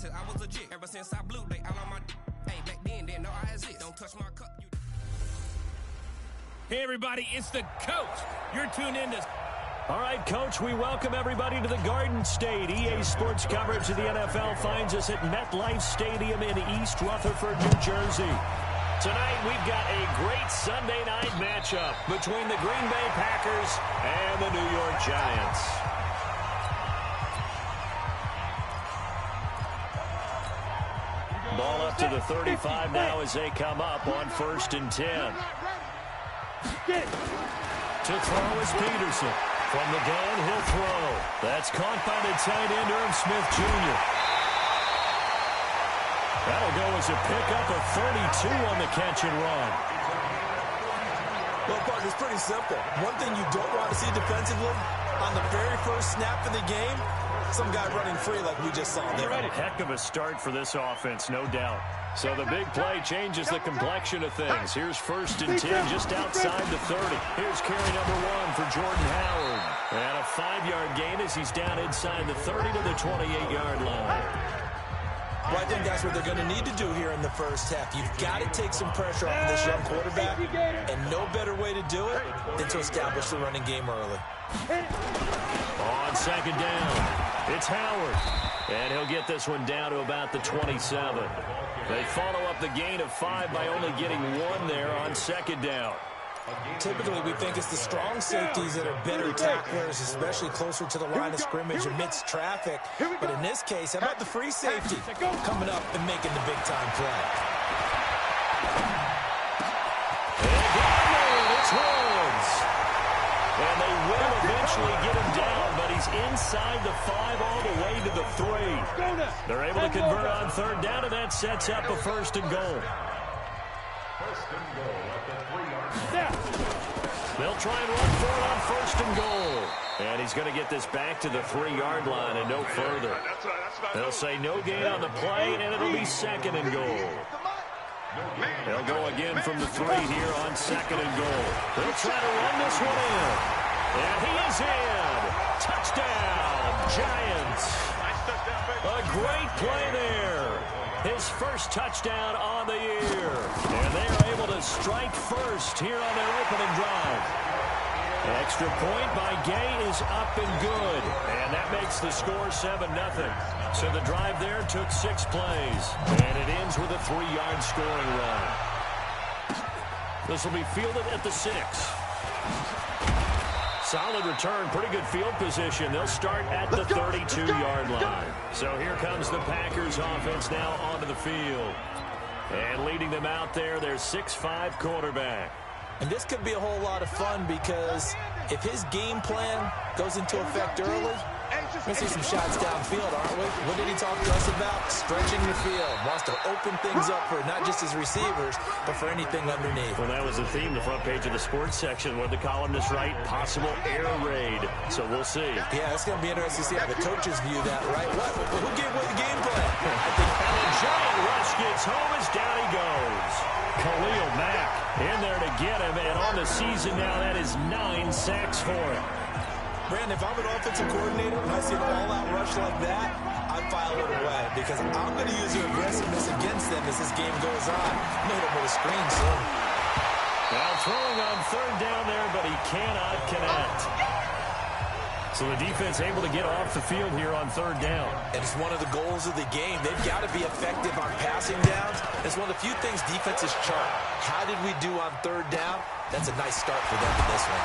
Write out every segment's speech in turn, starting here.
since I was a jit. Ever since I blew, they all on my hey, back then, didn't know I exist. Don't touch my cup. Hey, everybody, it's the coach. You're tuned in to... All right, Coach, we welcome everybody to the Garden State. EA Sports coverage of the NFL finds us at MetLife Stadium in East Rutherford, New Jersey. Tonight, we've got a great Sunday night matchup between the Green Bay Packers and the New York Giants. Ball up to the 35 now as they come up on 1st and 10. To throw is Peterson. From the gun, he'll throw. That's caught by the tight end, Irv Smith Jr. That'll go as a pickup of 32 on the catch and run. Well, Buck, it's pretty simple. One thing you don't want to see defensively, on the very first snap of the game, some guy running free like we just saw there. Heck of a start for this offense, no doubt. So the big play changes the complexion of things. Here's 1st and 10 just outside the 30. Here's carry number 1 for Jordan Howard. And a 5-yard gain as he's down inside the 30 to the 28-yard line. Well, I think that's what they're going to need to do here in the first half. You've got to take some pressure off of this young quarterback, and no better way to do it than to establish the running game early. On 2nd down, it's Howard. And he'll get this one down to about the 27. They follow up the gain of 5 by only getting 1 there on 2nd down. Typically, we think it's the strong safeties that are better tacklers, especially closer to the line of scrimmage amidst traffic. But in this case, how about the free safety coming up and making the big-time play? And it's Woods. And they will eventually get him down, but he's inside the 5 all the way to the 3. They're able to convert on 3rd down, and that sets up a 1st and goal. They'll try and run for it on 1st and goal. And he's going to get this back to the 3-yard line and no further. They'll say no gain on the play, and it'll be 2nd and goal. They'll go again from the 3 here on 2nd and goal. They'll try to run this one in. And he is in. Touchdown, Giants. A great play there. His first touchdown on the year. And they are able to strike first here on their opening drive. Extra point by Gay is up and good. And that makes the score 7-0. So the drive there took 6 plays. And it ends with a 3-yard scoring run. This will be fielded at the 6. Solid return, pretty good field position. They'll start at the 32-yard line. So here comes the Packers offense now onto the field. And leading them out there, their 6'5" quarterback. And this could be a whole lot of fun because if his game plan goes into effect early, we're going to see some shots downfield, aren't we? What did he talk to us about? Stretching the field. Wants to open things up for not just his receivers, but for anything underneath. Well, that was the theme, the front page of the sports section, where the columnists write possible air raid. So we'll see. Yeah, it's going to be interesting to see how the coaches view that, right? Who gave away the game plan? I think and the giant rush gets home as down he goes. Khalil Mack in there to get him, and on the season now, that is 9 sacks for him. Brandon, if I'm an offensive coordinator and I see an all-out rush like that, I'd file it away because I'm going to use your aggressiveness against them as this game goes on. Made him with a screen soon. Now throwing on 3rd down there, but he cannot connect. So the defense able to get off the field here on 3rd down. And it's one of the goals of the game. They've got to be effective on passing downs. It's one of the few things defenses chart. How did we do on 3rd down? That's a nice start for them in this one.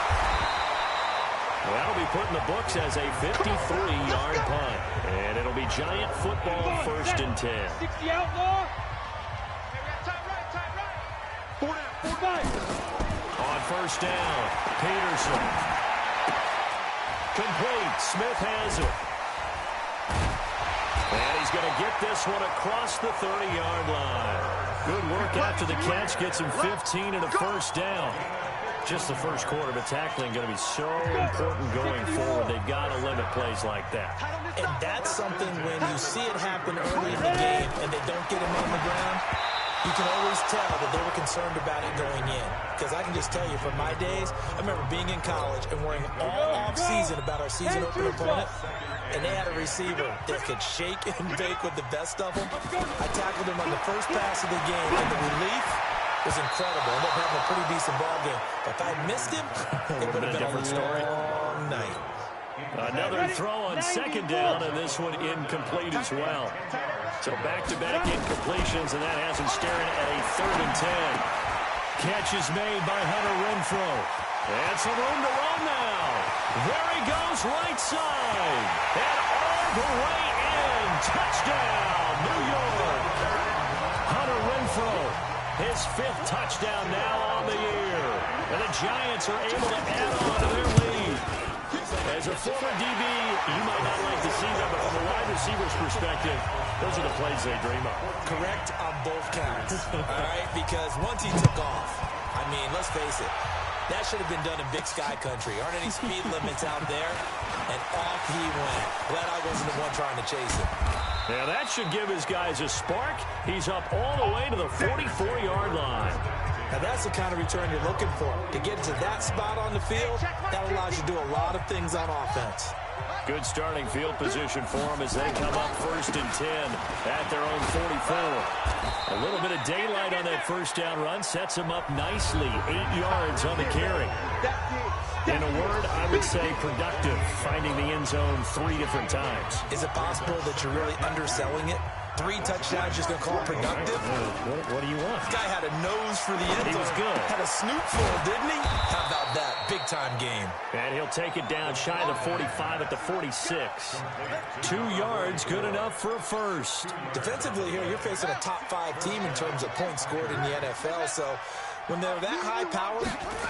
Well, that'll be put in the books as a 53-yard punt. And it'll be Giant football 1st and 10. 60 outlaw. On 1st down, Peterson. Complete. Smith has it. And he's going to get this one across the 30-yard line. Good work after the catch. Gets him 15 and a 1st down. Just the first quarter, but tackling going to be so important going forward. They've got to limit plays like that. And that's something when you see it happen early in the game and they don't get him on the ground, you can always tell that they were concerned about it going in. Because I can just tell you, from my days, I remember being in college and worrying all off-season about our season opener opponent, and they had a receiver that could shake and bake with the best of them. I tackled him on the first pass of the game, and the relief was incredible. Ended up having a pretty decent ball game. But if I had missed him, it would have been a different story. Long night. Another throw on second down, and this one incomplete as well. So back-to-back incompletions, and that has him staring at a 3rd and 10. Catch is made by Hunter Renfrow. And some room to run now. There he goes, right side. And all the way in. Touchdown, New York. Hunter Renfrow, his 5th touchdown now on the year. And the Giants are able to add on to their lead. As a former DB, you might not like to see that, but from a wide receiver's perspective, those are the plays they dream of. Correct on both counts, all right? Because once he took off, I mean, let's face it, that should have been done in Big Sky country. Aren't any speed limits out there? And off he went. Glad I wasn't the one trying to chase him. Yeah, that should give his guys a spark. He's up all the way to the 44-yard line. Now, that's the kind of return you're looking for. To get to that spot on the field, that allows you to do a lot of things on offense. Good starting field position for them as they come up 1st and 10 at their own 44. A little bit of daylight on that first down run sets them up nicely. 8 yards on the carry. In a word, I would say productive, finding the end zone 3 different times. Is it possible that you're really underselling it? 3 touchdowns just going to call it productive? What do you want? This guy had a nose for the end zone. He was good. Had a snoot full, didn't he? How about that? Big-time game. And he'll take it down shy of the 45 at the 46. 2 yards, good enough for a first. Defensively here, you're facing a top 5 team in terms of points scored in the NFL, so when they're that high powered,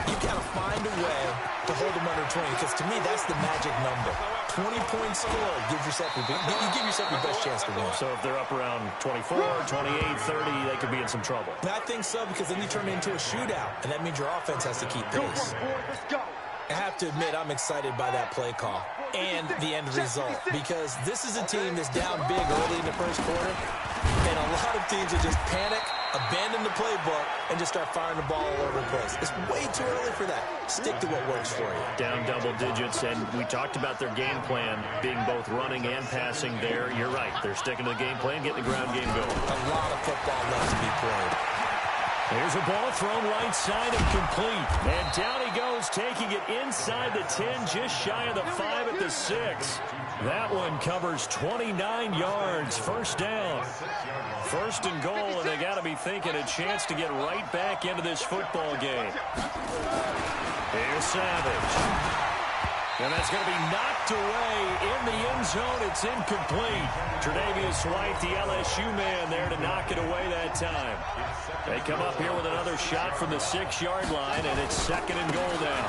you got to find a way to hold them under 20, because to me, that's the magic number. 20 points scored, you give yourself your best chance to win. So if they're up around 24, 28, 30, they could be in some trouble. And I think so, because then you turn it into a shootout, and that means your offense has to keep pace. I have to admit, I'm excited by that play call and the end result, because this is a team that's down big early in the first quarter, and a lot of teams will just panic, abandon the playbook, and just start firing the ball all over the place. It's way too early for that. Stick to what works for you. Down double digits, and we talked about their game plan being both running and passing there. You're right. They're sticking to the game plan, getting the ground game going. A lot of football left to be played. Here's a ball thrown right side and complete. And down he goes, taking it inside the 10, just shy of the 5 at the 6. That one covers 29 yards. First down. 1st and goal, and they got to be thinking a chance to get right back into this football game. Here's Savage. And that's going to be knocked away in the end zone. It's incomplete. Tre'Davious White, the LSU man, there to knock it away that time. They come up here with another shot from the 6-yard line, and it's 2nd and goal now.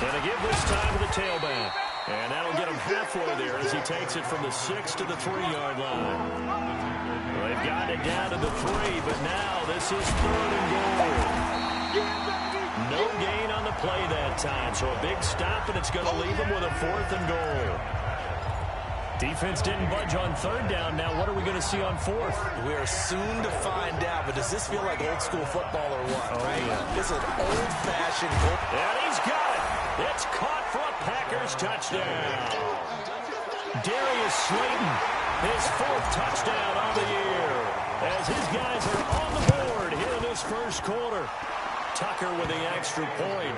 And they give this time to the tailback. And that'll get him halfway there as he takes it from the 6 to the 3-yard line. Well, they've got it down to the 3, but now this is 3rd and goal. No gain on the play that time, so a big stop, and it's going to leave them with a 4th and goal. Defense didn't budge on 3rd down. Now what are we going to see on 4th? We are soon to find out, but does this feel like old school football or what? Right? Yeah. This is an old-fashioned goal. And he's got it. It's caught for a Packers touchdown. Darius Slayton, his 4th touchdown on the year, as his guys are on the board here in this first quarter. Tucker with the extra point.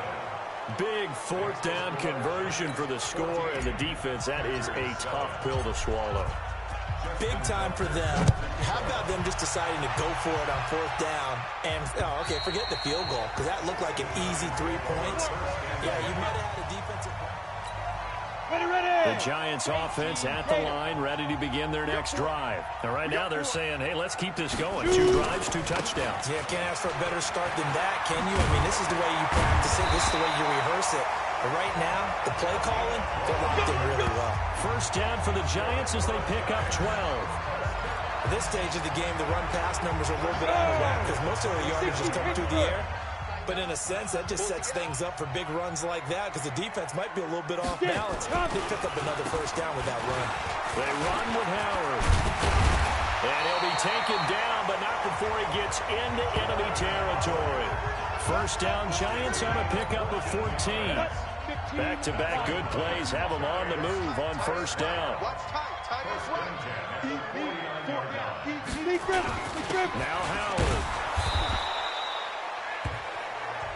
Big 4th down conversion for the score, and the defense, that is a tough pill to swallow. Big time for them. How about them just deciding to go for it on 4th down? And, okay, forget the field goal, because that looked like an easy 3 points. Yeah, you might have had a defensive... The Giants offense at the line, ready to begin their next drive. And right now they're saying, hey, let's keep this going. 2 drives, 2 touchdowns. Yeah, can't ask for a better start than that, can you? I mean, this is the way you practice it. This is the way you rehearse it. But right now, the play calling, they're locked in really well. First down for the Giants as they pick up 12. At this stage of the game, the run-pass numbers are a little bit out of whack because most of their yardage is coming through the air. But in a sense, that just sets things up for big runs like that because the defense might be a little bit off balance. They pick up another first down with that run. They run with Howard. And he'll be taken down, but not before he gets into enemy territory. First down, Giants on a pickup of 14. Back-to-back good plays have them on the move on first down. Now Howard.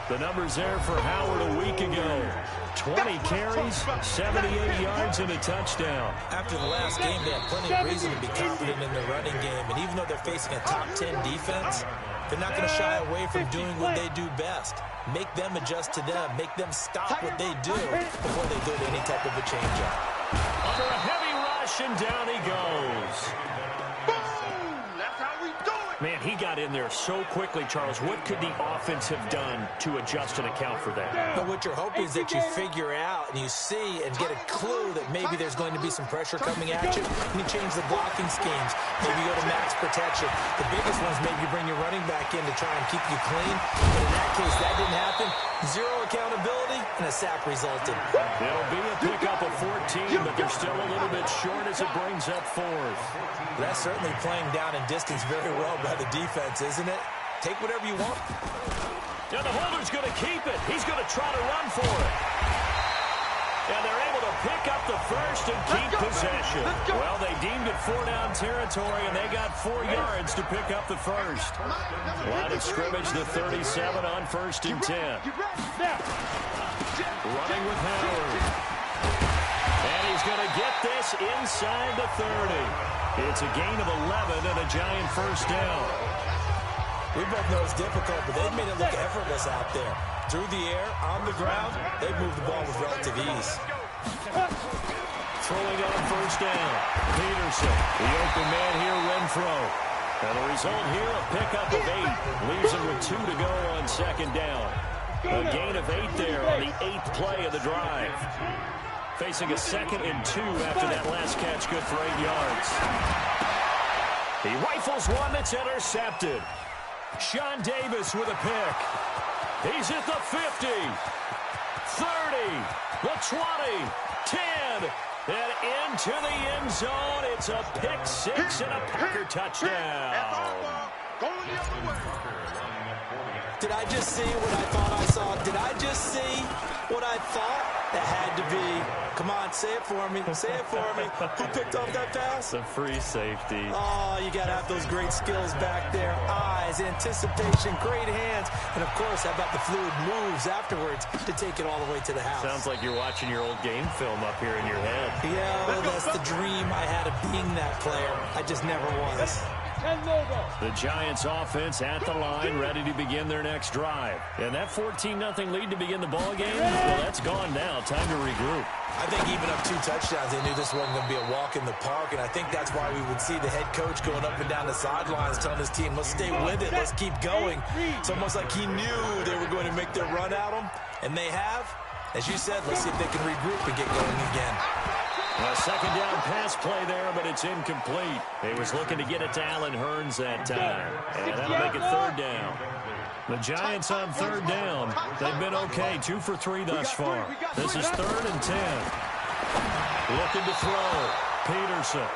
The numbers there for Howard a week ago. 20 carries, 78 yards, and a touchdown. After the last game, they have plenty of reason to be confident in their running game. And even though they're facing a top 10 defense, they're not going to shy away from doing what they do best. Make them adjust to them. Make them stop what they do before they go to any type of a change-up. Under a heavy rush, and down he goes. Man, he got in there so quickly, Charles. What could the offense have done to adjust and account for that? But what you're hoping is that you figure out and you see and get a clue that maybe there's going to be some pressure coming at you, and you change the blocking schemes. Maybe you go to max protection. The biggest one is maybe you bring your running back in to try and keep you clean. But in that case, that didn't happen. Zero accountability, and a sack resulted. It'll be a pickup of 14, but they're still a little bit short as it brings up fourth. That's certainly playing down in distance very well by the defense, isn't it? Take whatever you want. Now the holder's going to keep it. He's going to try to run for it. And they're able to pick up the first and keep possession. Well, they deemed it 4-down territory, and they got 4 yards to pick up the first. Line of scrimmage, the 37 on 1st and 10. Running with Howard. And he's going to get this inside the 30. It's a gain of 11 and a Giant first down. We both know it's difficult, but they've made it look effortless out there. Through the air, on the ground, they've moved the ball with relative ease. Throwing on first down. Peterson, the open man here, Renfro. And the result here, a pickup of 8. Leaves him with 2 to go on second down. A gain of 8 there on the 8th play of the drive. Facing a 2nd and 2 after that last catch, good for 8 yards. He rifles one that's intercepted. Sean Davis with a pick. He's at the 50, 30, the 20, 10, and into the end zone. It's a pick 6 and a Packer touchdown. Did I just see what I thought I saw? Did I just see what I thought? That had to be. Come on, say it for me. Say it for me. Who picked off that pass? The free safety. Oh, you got to have those great skills back there. Eyes, anticipation, great hands. And, of course, how about the fluid moves afterwards to take it all the way to the house? Sounds like you're watching your old game film up here in your head. Yeah, well, that's the dream I had of being that player. I just never was. The Giants offense at the line, ready to begin their next drive. And that 14-0 lead to begin the ball game, well, that's gone now. Time to regroup. I think even up 2 touchdowns, they knew this wasn't going to be a walk in the park, and I think that's why we would see the head coach going up and down the sidelines telling his team, let's stay with it, let's keep going. It's almost like he knew they were going to make their run at him, and they have. As you said, let's see if they can regroup and get going again. A second down pass play there, but it's incomplete. He was looking to get it to Allen Hurns that time, and that'll make it 3rd down. The Giants on 3rd down. They've been okay, 2 for 3 thus far. This is 3rd and 10. Looking to throw. Peterson.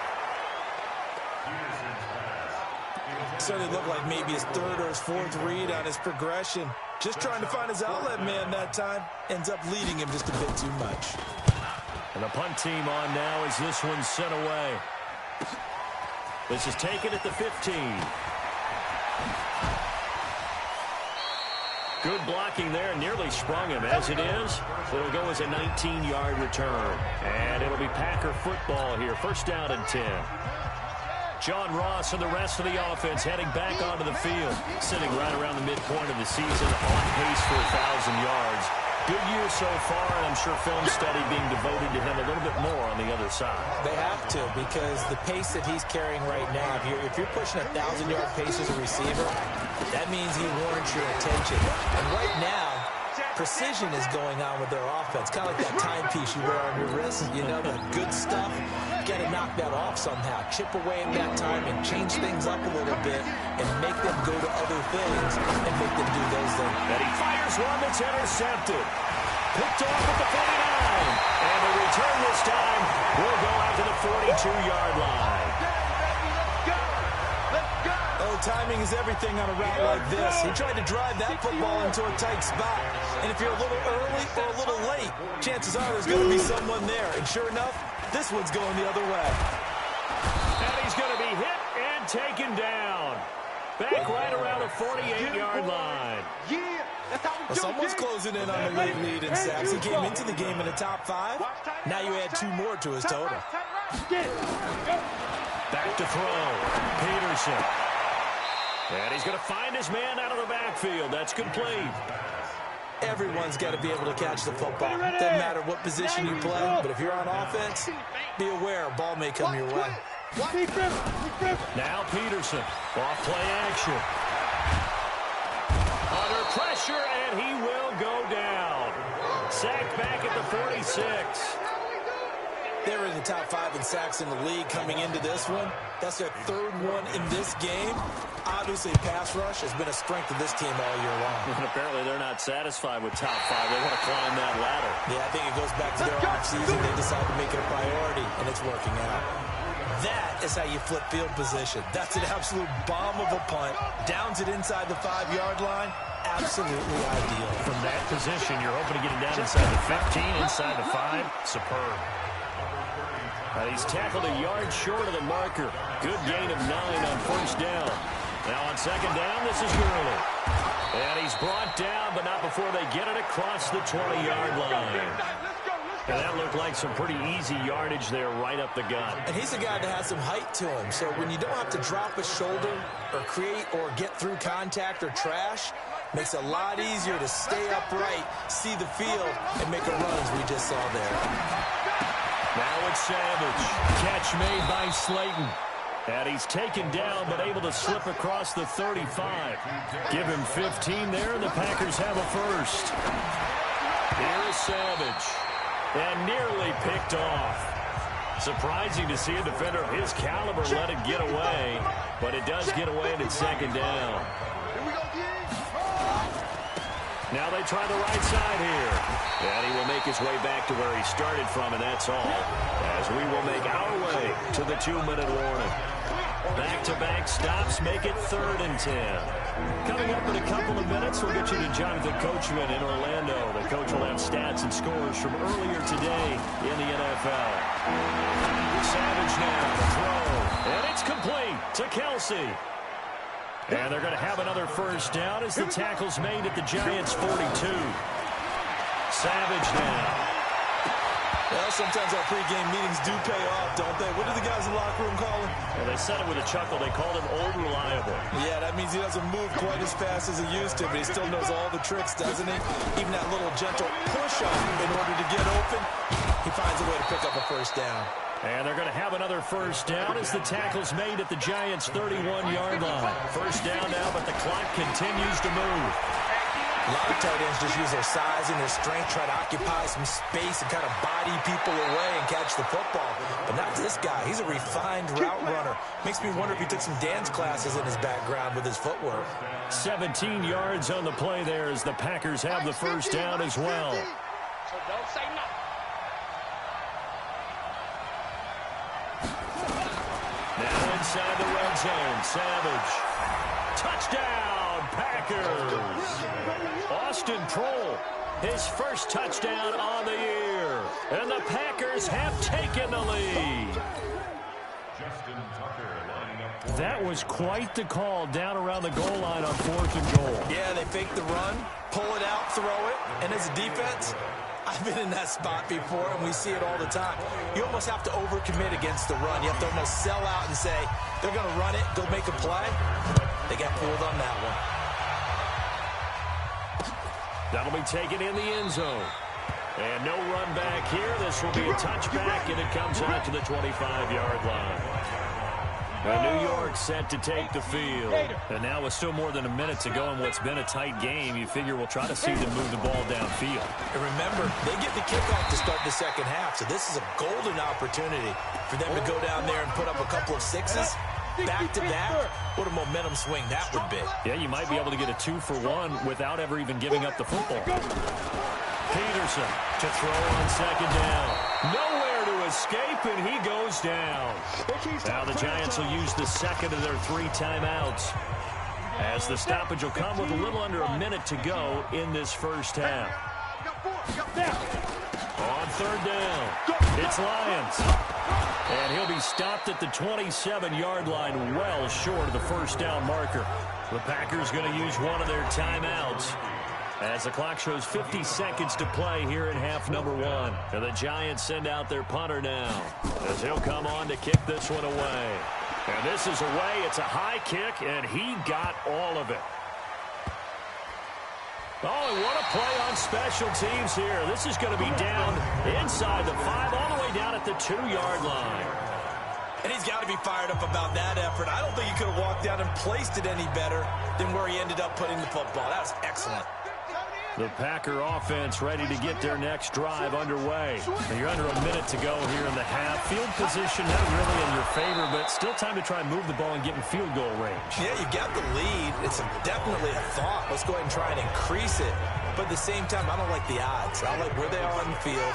Certainly looked like maybe his 3rd or his 4th read on his progression. Just trying to find his outlet man that time. Ends up leading him just a bit too much. And the punt team on now as this one's sent away. This is taken at the 15. Good blocking there, nearly sprung him. As it is, it'll go as a 19-yard return. And it'll be Packer football here. First down and 10. John Ross and the rest of the offense heading back onto the field, sitting right around the midpoint of the season, on pace for 1,000 yards. Good year so far, and I'm sure film study being devoted to him a little bit more on the other side. They have to, because the pace that he's carrying right now, if you're pushing 1,000-yard pace as a receiver, that means he warrants your attention. And right now, precision is going on with their offense, kind of like that timepiece you wear on your wrist. You know, the good stuff, you got to knock that off somehow. Chip away at that time and change things up a little bit and make them go to other things and make them do those things. And he fires one that's intercepted. Picked off at the 49. And the return this time will go out to the 42-yard line. timing is everything on a route like this. He tried to drive that football into a tight spot. And if you're a little early or a little late, chances are there's going to be someone there. And sure enough, this one's going the other way. And he's going to be hit and taken down. Back right around the 48-yard line. Well, someone's closing in on the late lead in sacks. He came into the game in the top 5. Now you add 2 more to his total. Back to throw. Peterson. And he's going to find his man out of the backfield. That's complete. Everyone's got to be able to catch the football. Doesn't matter what position you play, but if you're on offense, be aware a ball may come your way. Now Peterson. Off play action. Under pressure, and he will go down. Sacked back at the 46. They were in the top 5 in sacks in the league coming into this one. That's their 3rd one in this game. Obviously, pass rush has been a strength of this team all year long. And apparently they're not satisfied with top 5. They want to climb that ladder. Yeah, I think it goes back to their offseason. They decide to make it a priority, and it's working out. That is how you flip field position. That's an absolute bomb of a punt. Downs it inside the 5-yard line. Absolutely ideal. From that position, you're hoping to get it down inside the 15, inside the 5. Superb. He's tackled a yard short of the marker. Good gain of 9 on first down. Now on second down, this is Gurley. And he's brought down, but not before they get it across the 20-yard line. And that looked like some pretty easy yardage there right up the gut. And he's a guy that has some height to him. So when you don't have to drop a shoulder or create or get through contact or trash, makes it a lot easier to stay upright, see the field, and make a run as we just saw there. Now it's Savage. Catch made by Slayton. And he's taken down, but able to slip across the 35. Give him 15 there, and the Packers have a first. Here is Savage. And nearly picked off. Surprising to see a defender of his caliber let it get away. But it does get away, and it's second down. Now they try the right side here. And he will make his way back to where he started from, and that's all. As we will make our way to the 2-minute warning. Back-to-back stops make it 3rd and 10. Coming up in a couple of minutes, we'll get you to Jonathan Coachman in Orlando. The coach will have stats and scores from earlier today in the NFL. Savage now to throw. And it's complete to Kelsey. And they're going to have another first down as the tackle's made at the Giants' 42. Savage now. Well, sometimes our pregame meetings do pay off, don't they? What do the guys in the locker room call him? Well, they said it with a chuckle. They called him Old Reliable. Yeah, that means he doesn't move quite as fast as he used to, but he still knows all the tricks, doesn't he? Even that little gentle push-up in order to get open, he finds a way to pick up a first down. And they're going to have another first down as the tackle's made at the Giants' 31-yard line. First down now, but the clock continues to move. A lot of tight ends just use their size and their strength, try to occupy some space and kind of body people away and catch the football. But not this guy. He's a refined route runner. Makes me wonder if he took some dance classes in his background with his footwork. 17 yards on the play there as the Packers have the first down as well. So don't say nothing. Now inside the red zone, Savage. Touchdown, Packers. Austin Prohl, his first touchdown on the year. And the Packers have taken the lead. That was quite the call down around the goal line on 4th and goal. Yeah, they fake the run, pull it out, throw it, and as a defense, I've been in that spot before, and we see it all the time. You almost have to overcommit against the run. You have to almost sell out and say, they're going to run it, go make a play. They got pulled on that one. That'll be taken in the end zone. And no run back here. This will be a touchback, and it comes out to the 25-yard line. New York set to take the field. And now with still more than a minute to go in what's been a tight game, you figure we'll try to see them move the ball downfield. And remember, they get the kickoff to start the second half, so this is a golden opportunity for them to go down there and put up a couple of sixes. Back-to-back, what a momentum swing that would be. Yeah, you might be able to get a 2-for-1 without ever even giving up the football. Peterson to throw on second down. Nowhere to escape, scoop, and he goes down. Now the Giants will use the second of their 3 timeouts, as the stoppage will come with a little under a minute to go in this first half. On third down, it's Lions. And he'll be stopped at the 27-yard line, well short of the first down marker. The Packers going to use one of their timeouts, as the clock shows 50 seconds to play here in half number 1. And the Giants send out their punter now, as he'll come on to kick this one away. And this is away. It's a high kick, and he got all of it. Oh, and what a play on special teams here. This is going to be down inside the 5, all the way down at the 2-yard line. And he's got to be fired up about that effort. I don't think he could have walked down and placed it any better than where he ended up putting the football. That was excellent. The Packer offense ready to get their next drive underway. You're under a minute to go here in the half. Field position not really in your favor, but still time to try and move the ball and get in field goal range. Yeah, you got the lead. It's definitely a thought. Let's go ahead and try and increase it. But at the same time, I don't like the odds. I like where they are on the field.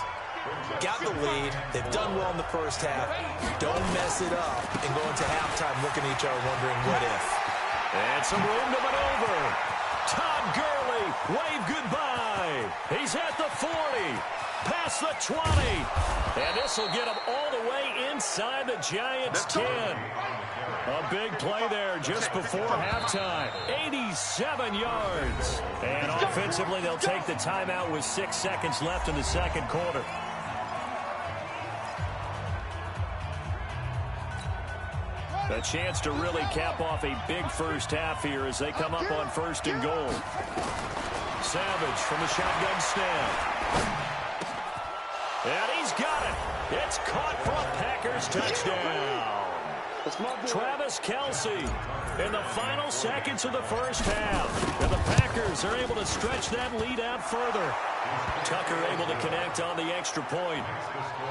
Got the lead. They've done well in the first half. Don't mess it up and go into halftime looking at each other wondering what if. And some room to maneuver. Todd Gurley, wave goodbye. He's at the 40, past the 20. And this will get him all the way inside the Giants' 10. A big play there just before halftime. 87 yards. And offensively, they'll take the timeout with 6 seconds left in the second quarter. A chance to really cap off a big first half here as they come up on 1st and goal. Savage from the shotgun snap. And he's got it. It's caught for a Packers touchdown. Travis Kelce in the final seconds of the first half. And the Packers are able to stretch that lead out further. Tucker able to connect on the extra point.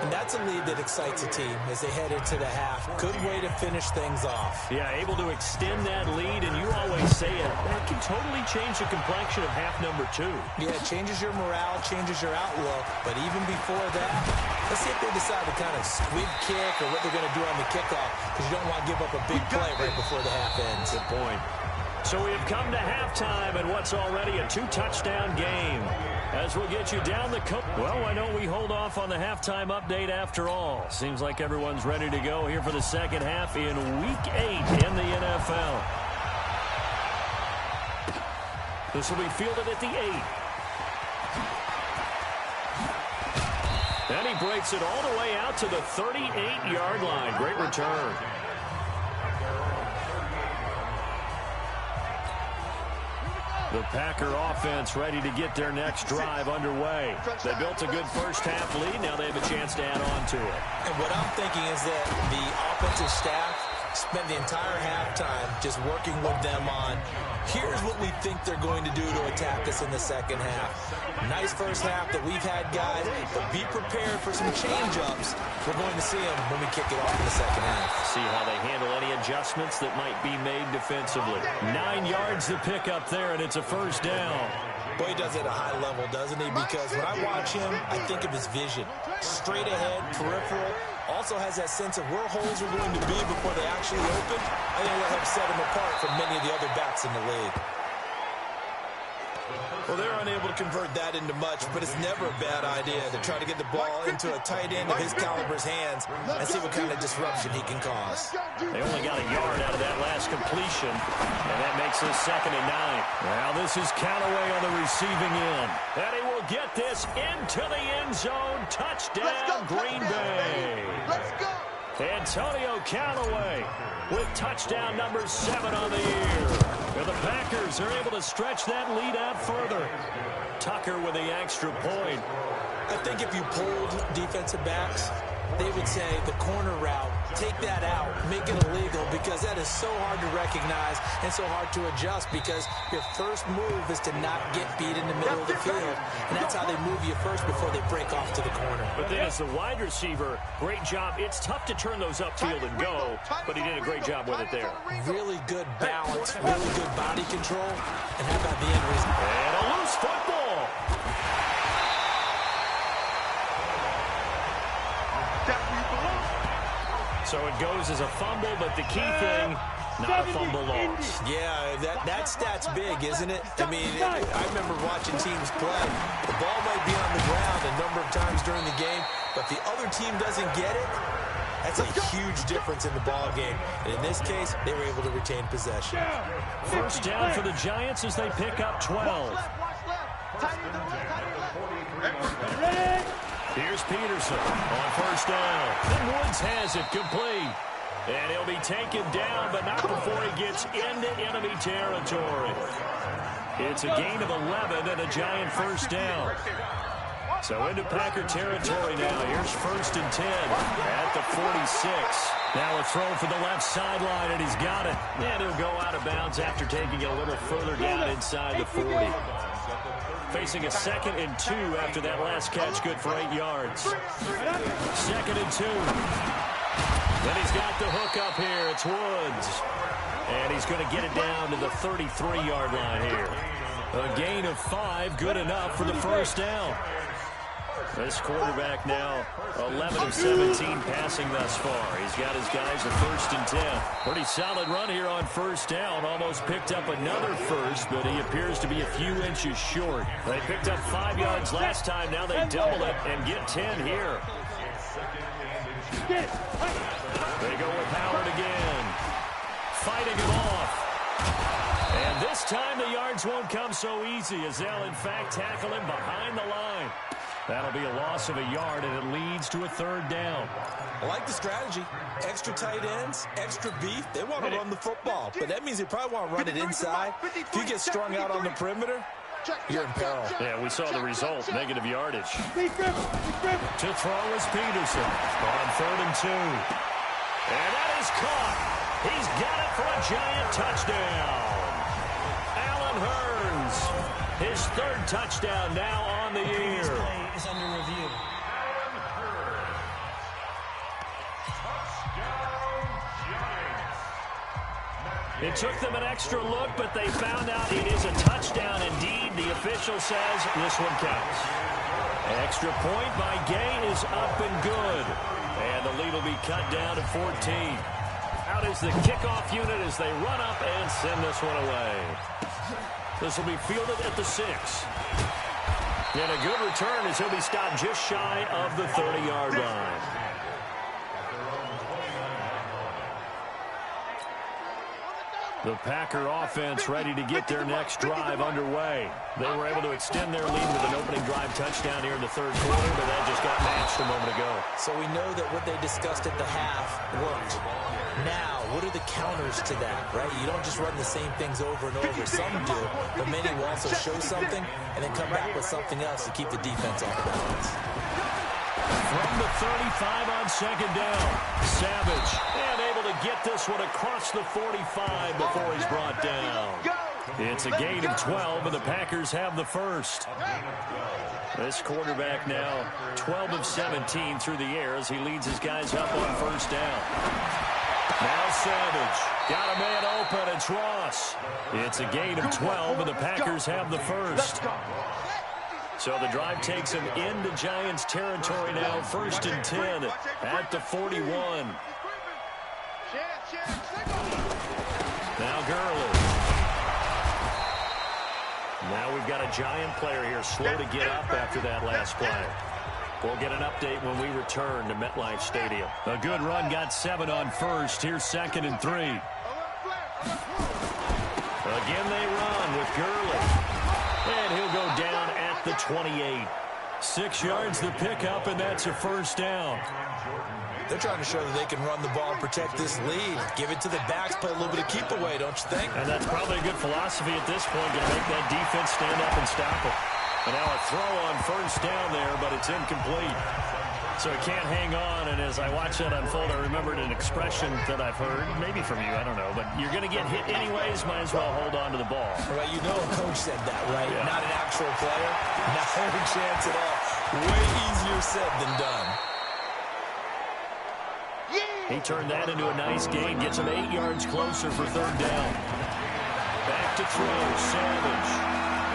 And that's a lead that excites a team as they head into the half. Good way to finish things off. Yeah, able to extend that lead, and you always say it can totally change the complexion of half number 2. Yeah, it changes your morale, changes your outlook. But even before that, let's see if they decide to kind of squib kick or what they're going to do on the kickoff, because you don't want to give up a big play right before the half ends. Good point. So we have come to halftime and what's already a 2-touchdown game. As we'll get you down the coast. Well, why don't we hold off on the halftime update after all? Seems like everyone's ready to go here for the second half in Week 8 in the NFL. This will be fielded at the 8. And he breaks it all the way out to the 38-yard line. Great return. The Packer offense ready to get their next drive underway. They built a good first half lead. Now they have a chance to add on to it. And what I'm thinking is that the offensive staff spent the entire halftime just working with them on, here's what we think they're going to do to attack us in the second half. Nice first half that we've had, guys, but be prepared for some change-ups. We're going to see them when we kick it off in the second half. See how they handle any adjustments that might be made defensively. 9 yards to pick up there, and it's a first down. Boy, he does it at a high level, doesn't he? Because when I watch him, I think of his vision. Straight ahead, peripheral. Also has that sense of where holes are going to be before they actually open. I think will help set him apart from many of the other backs in the league. Well, they're unable to convert that into much, but it's never a bad idea to try to get the ball into a tight end of his caliber's hands and see what kind of disruption he can cause. They only got a yard out of that last completion, and that makes it 2nd and 9. Now this is Callaway on the receiving end, and he will get this into the end zone. Touchdown, Green Bay. Let's go. Antonio Callaway with touchdown number 7 on the year. And the Packers are able to stretch that lead out further. Tucker with the extra point. I think if you pulled defensive backs, they would say the corner route, take that out, make it illegal, because that is so hard to recognize and so hard to adjust, because your first move is to not get beat in the middle of the field, and that's how they move you first before they break off to the corner. But then as the wide receiver, great job. It's tough to turn those upfield and go, but he did a great job with it there. Really good balance, really good body control, and how about the end result? And a loose football. That we belong. So it goes as a fumble, but the key thing, not a fumble loss. Yeah, that stat's big, isn't it? I mean, I remember watching teams play. The ball might be on the ground a number of times during the game, but the other team doesn't get it. That's a huge difference in the ball game. And in this case, they were able to retain possession. First down for the Giants as they pick up 12. Here's Peterson on first down. And Woods has it complete. And he'll be taken down, but not before he gets into enemy territory. It's a gain of 11 and a Giant first down. So into Packer territory now. Here's first and 10 at the 46. Now a throw for the left sideline, and he's got it. And he'll go out of bounds after taking it a little further down inside the 40. Facing a 2nd and 2 after that last catch, good for 8 yards. 2nd and 2. Then he's got the hook up here. It's Woods. And he's going to get it down to the 33-yard line here. A gain of 5, good enough for the first down. This quarterback now 11 of 17 passing thus far. He's got his guys at first and 10. Pretty solid run here on first down. Almost picked up another first, but he appears to be a few inches short. They picked up 5 yards last time. Now they double it and get 10 here. They go with Howard again. Fighting him off. And this time the yards won't come so easy as they'll in fact tackle him behind the line. That'll be a loss of a yard, and it leads to a 3rd down. I like the strategy. Extra tight ends, extra beef. They want to run the football, but that means they probably want to run it inside. If you get strung out on the perimeter, you're in peril. Yeah, we saw the result, negative yardage. To throw is Peterson on 3rd and 2. And that is caught. He's got it for a Giant touchdown. Allen Hurns, his 3rd touchdown now on the year. Is under review. It took them an extra look, but they found out it is a touchdown indeed. The official says this one counts. Extra point by Gay is up and good. And the lead will be cut down to 14. Out is the kickoff unit as they run up and send this one away. This will be fielded at the 6. And a good return as he'll be stopped just shy of the 30-yard line. The Packer offense ready to get their next drive underway. They were able to extend their lead with an opening drive touchdown here in the 3rd quarter, but that just got matched a moment ago. So we know that what they discussed at the half worked. Now, what are the counters to that, right? You don't just run the same things over and over. Some do, but many will also show something and then come back with something else to keep the defense off balance. From the 35 on 2nd down, Savage, and able to get this one across the 45 before he's brought down. It's a gain of 12, and the Packers have the first. This quarterback now 12 of 17 through the air as he leads his guys up on first down. Now Savage, got a man open, it's Ross. It's a gain of 12, and the Packers have the first. So the drive takes him into Giants territory now, 1st and 10 at the 41. Now Gurley. Now we've got a Giant player here slow to get up after that last play. We'll get an update when we return to MetLife Stadium. A good run, got 7 on first. Here's 2nd and 3. Again they run with Gurley. And he'll go down at the 28. 6 yards the pickup, and that's a first down. They're trying to show that they can run the ball and protect this lead. Give it to the backs, play a little bit of keep away, don't you think? And that's probably a good philosophy at this point, going to make that defense stand up and stop it. And now a throw on first down there, but it's incomplete. So it can't hang on, and as I watch that unfold, I remembered an expression that I've heard, maybe from you, I don't know, but you're going to get hit anyways, might as well hold on to the ball. Right, you know a coach said that, right? Yeah. Not an actual player. Not a chance at all. Way easier said than done. He turned that into a nice gain, gets him 8 yards closer for 3rd down. Back to throw, Savage.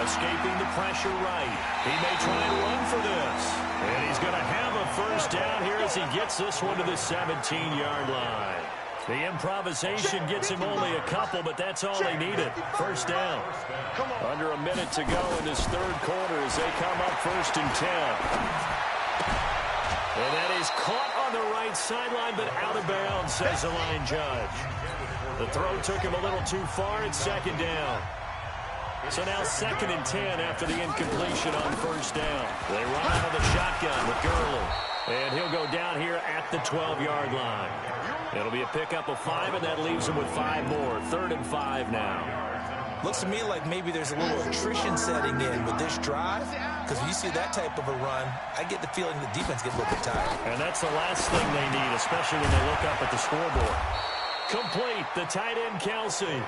Escaping the pressure right. He may try and run for this. And he's going to have a first down here as he gets this one to the 17-yard line. The improvisation gets him only a couple, but that's all they needed. First down. Under a minute to go in this third quarter as they come up 1st and 10. And that is caught on the right sideline, but out of bounds, says the line judge. The throw took him a little too far. It's 2nd down. So now 2nd and 10 after the incompletion on 1st down. They run out of the shotgun with Gurley. And he'll go down here at the 12-yard line. It'll be a pickup of 5, and that leaves him with 5 more. 3rd and 5 now. Looks to me like maybe there's a little attrition setting in with this drive. Because when you see that type of a run, I get the feeling the defense gets a little bit tired. And that's the last thing they need, especially when they look up at the scoreboard. Complete, the tight end, Kelsey.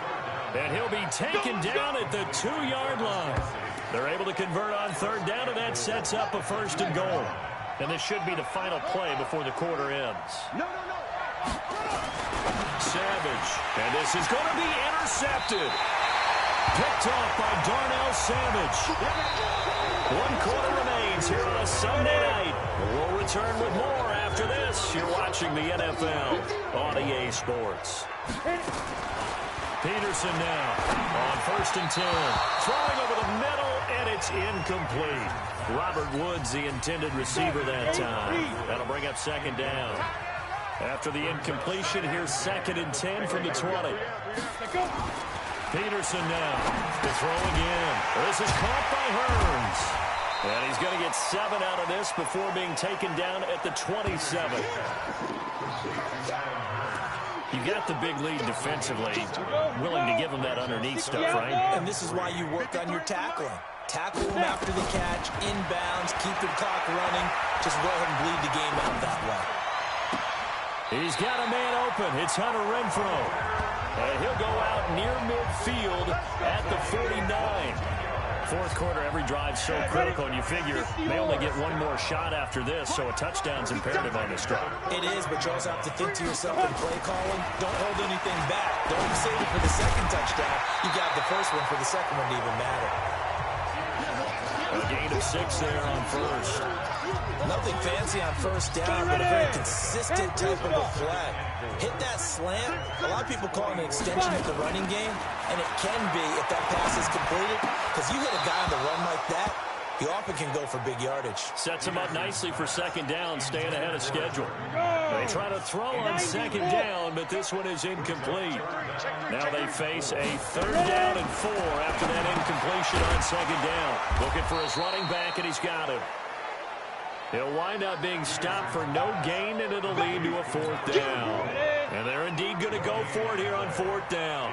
And he'll be taken down at the 2-yard line. They're able to convert on 3rd down, and that sets up a 1st and goal. And this should be the final play before the quarter ends. Savage. And this is going to be intercepted. Picked off by Darnell Savage. 1 quarter remains here on a Sunday night. We'll return with more after this. You're watching the NFL on EA Sports. Peterson now on 1st and 10. Throwing over the middle, and it's incomplete. Robert Woods, the intended receiver that time. That'll bring up 2nd down. After the incompletion, here's 2nd and 10 from the 20. Peterson now to throw again. This is caught by Hearns. And he's going to get 7 out of this before being taken down at the 27. You got the big lead defensively, willing to give him that underneath stuff, right? And this is why you work on your tackling. Tackle him after the catch, inbounds, keep the clock running. Just go ahead and bleed the game out that way. He's got a man open. It's Hunter Renfrow. And he'll go out near midfield at the 49. 4th quarter, every drive so critical, and you figure they only get 1 more shot after this, so a touchdown's imperative on this drive. It is, but you also have to think to yourself in play calling, don't hold anything back. Don't save it for the 2nd touchdown. You got the 1st one for the 2nd one to even matter. A gain of 6 there on 1st. Nothing fancy on 1st down, but a very consistent type of a play. Hit that slant. A lot of people call it an extension of the running game, and it can be if that pass is completed, because you hit a guy on the run like that, he often can go for big yardage. Sets him up nicely for 2nd down, staying ahead of schedule. They try to throw on 2nd down, but this one is incomplete. Now they face a 3rd down and 4 after that incompletion on 2nd down. Looking for his running back, and he's got him. He'll wind up being stopped for no gain, and it'll lead to a 4th down. And they're indeed going to go for it here on 4th down.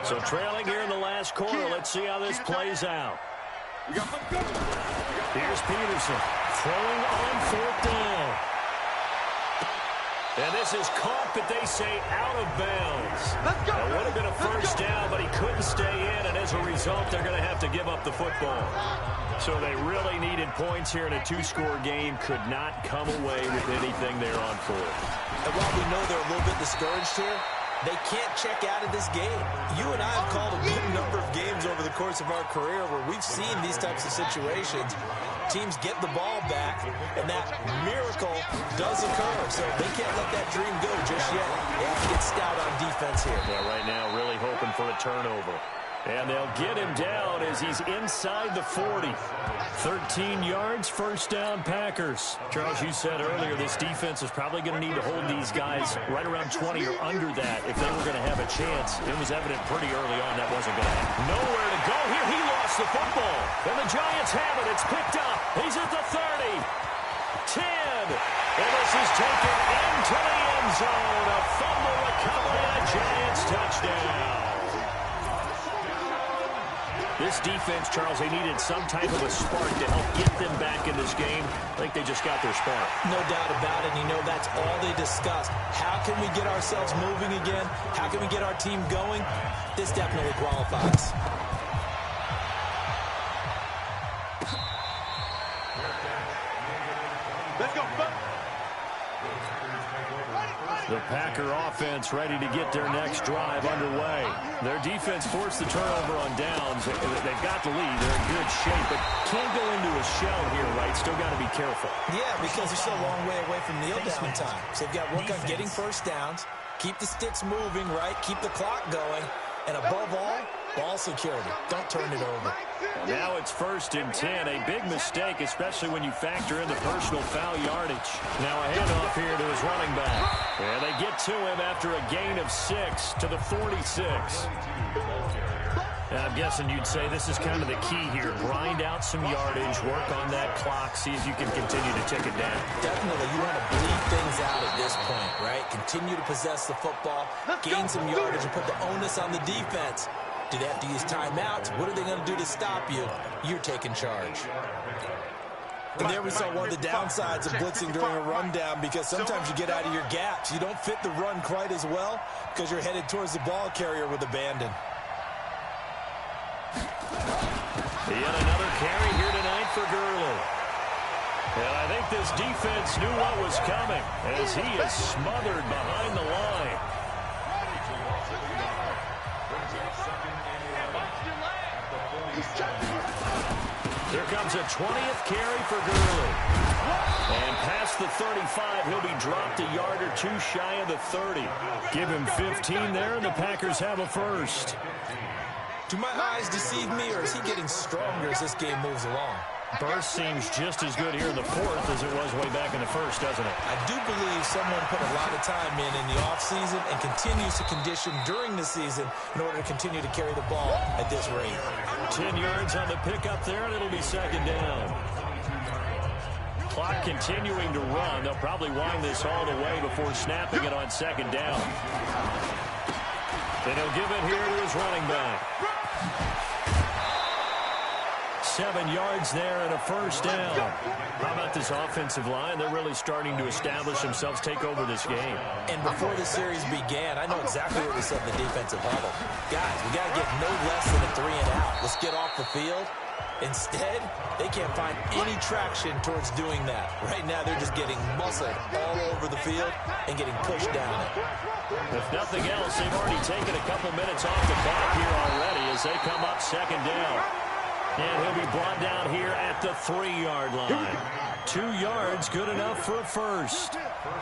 So trailing here in the last quarter, let's see how this plays out. Here's Peterson throwing on 4th down. And this is caught, but they say out of bounds. It would have been a 1st down, but he couldn't stay in, and as a result, they're going to have to give up the football. So they really needed points here in a 2-score game. Could not come away with anything there on 4th. And while we know they're a little bit discouraged here, they can't check out of this game. You and I have called a good number of games over the course of our career where we've seen these types of situations. Teams get the ball back, and that miracle does occur. So they can't let that dream go just yet. They have to get stout on defense here. Yeah, right now really hoping for a turnover. And they'll get him down as he's inside the 40. 13 yards, 1st down, Packers. Charles, you said earlier this defense is probably going to need to hold these guys right around 20 or under that if they were going to have a chance. It was evident pretty early on that wasn't going to happen. Nowhere to go here. He lost the football. And the Giants have it. It's picked up. He's at the 30. 10. And this is taken into the end zone. A fumble recovery, a Giants touchdown. This defense, Charles, they needed some type of a spark to help get them back in this game. I think they just got their spark. No doubt about it. You know, that's all they discussed. How can we get ourselves moving again? How can we get our team going? This definitely qualifies. Let's go. The Packer offense ready to get their next drive underway. Their defense forced the turnover on downs. They've got the lead. They're in good shape, but can't go into a shell here, right? Still got to be careful. Yeah, because they're still a long way away from kneel down time. So they've got to work on getting first downs, keep the sticks moving, right? Keep the clock going. And above all, ball security. Don't turn it over. Now it's 1st and 10. A big mistake, especially when you factor in the personal foul yardage. Now a handoff here to his running back. And they get to him after a gain of 6 to the 46. I'm guessing you'd say this is kind of the key here. Grind out some yardage, work on that clock, see if you can continue to tick it down. Definitely. You want to bleed things out at this point, right? Continue to possess the football, gain some yardage, and put the onus on the defense. Do they have to use timeouts? What are they going to do to stop you? You're taking charge. And there we saw one of the downsides of blitzing during a rundown, because sometimes you get out of your gaps. You don't fit the run quite as well because you're headed towards the ball carrier with abandon. Yet another carry here tonight for Gurley. And I think this defense knew what was coming as he is smothered behind the line. Here comes a 20th carry for Gurley. And past the 35, he'll be dropped a yard or two shy of the 30. Give him 15 there, and the Packers have a first. Do my eyes deceive me, or is he getting stronger as this game moves along? Burst seems just as good here in the 4th as it was way back in the 1st, doesn't it? I do believe someone put a lot of time in the offseason and continues to condition during the season in order to continue to carry the ball at this rate. 10 yards on the pickup there, and it'll be 2nd down. Clock continuing to run. They'll probably wind this all the way before snapping it on 2nd down. And he'll give it here to his running back. 7 yards there and a first down. How about this offensive line? They're really starting to establish themselves, take over this game. And before the series began, I know exactly what we said in the defensive huddle. Guys, we got to get no less than a 3 and out. Let's get off the field. Instead, they can't find any traction towards doing that. Right now, they're just getting muscled all over the field and getting pushed down it. If nothing else, they've already taken a couple minutes off the clock here already as they come up 2nd down. And he'll be brought down here at the 3-yard line. 2 yards, good enough for a first.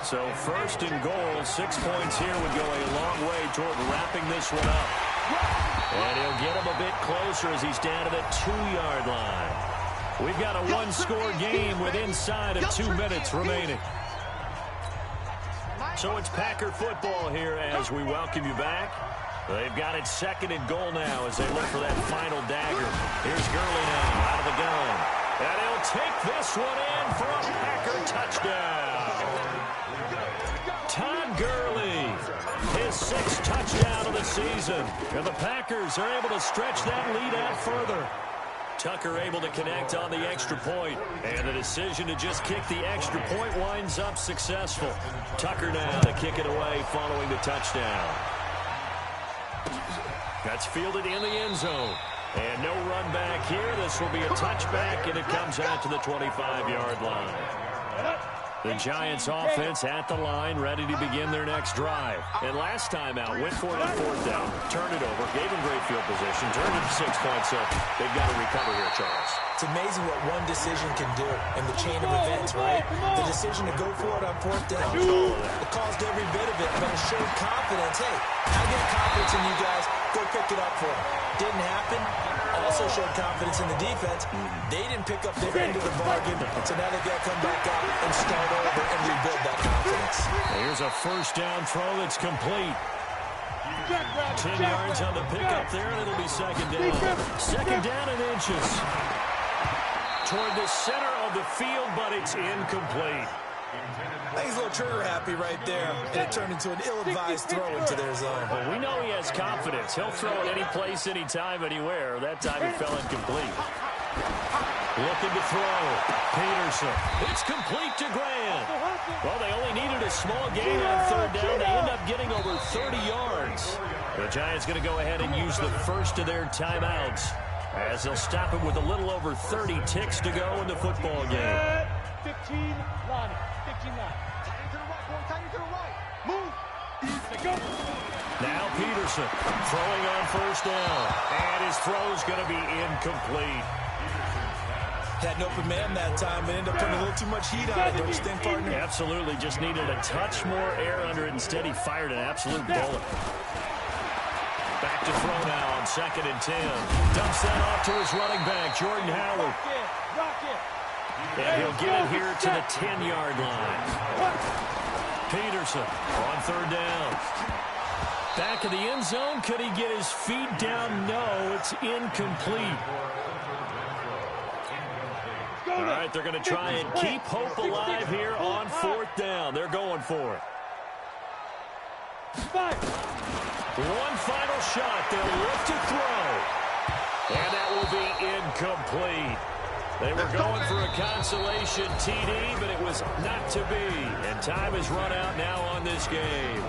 So 1st and goal, 6 points here would go a long way toward wrapping this one up. And he'll get him a bit closer as he's down to the 2-yard line. We've got a 1-score game with inside of 2 minutes remaining. So it's Packer football here as we welcome you back. They've got it 2nd and goal now as they look for that final dagger. Here's Gurley now out of the gun. And he'll take this one in for a Packer touchdown. Todd Gurley, his 6th touchdown of the season. And the Packers are able to stretch that lead out further. Tucker able to connect on the extra point. And the decision to just kick the extra point winds up successful. Tucker now to kick it away following the touchdown. That's fielded in the end zone. And no run back here. This will be a touchback, and it comes out to the 25-yard line. The Giants offense at the line, ready to begin their next drive. And last time out, went for it on 4th down, turned it over, gave him great field position, turned it to 6 points, so they've got to recover here, Charles. It's amazing what one decision can do in the chain of events, right? The decision to go for it on 4th down. It caused every bit of it, but it showed confidence. Hey, I get confidence in you guys. Go pick it up for them. Didn't happen. Also showed confidence in the defense. They didn't pick up their end of the bargain, so now they've got to come back out and start over and rebuild that confidence. Here's a 1st down throw that's complete. 10 yards on the pickup there, and it'll be 2nd down. 2nd down and inches. Toward the center of the field, but it's incomplete. I think he's a little trigger happy right there, and it turned into an ill-advised throw into their zone. Well, we know he has confidence. He'll throw it any place, anytime, anywhere. That time it fell incomplete. Looking to throw. Peterson. It's complete to Grant. Well, they only needed a small gain on 3rd down. They end up getting over 30 yards. The Giants going to go ahead and use the first of their timeouts as they'll stop it with a little over 30 ticks to go in the football game. 15 line. 15 line. Tight to the right, boy. Tight to the right. Move. Now Peterson throwing on first down. And his throw's going to be incomplete. Had an open man that time and ended up putting a little too much heat on it, don't you think, partner? Absolutely. Just needed a touch more air under it. Instead, he fired an absolute bullet. Back to throw now on 2nd and 10. Dumps that off to his running back, Jordan Howard. And he'll get it here to the 10-yard line. Peterson on 3rd down. Back of the end zone. Could he get his feet down? No, it's incomplete. All right, they're going to try and keep hope alive here on 4th down. They're going for it. One final shot. They'll look to throw. And that will be incomplete. They were going for a consolation TD, but it was not to be. And time is run out now on this game.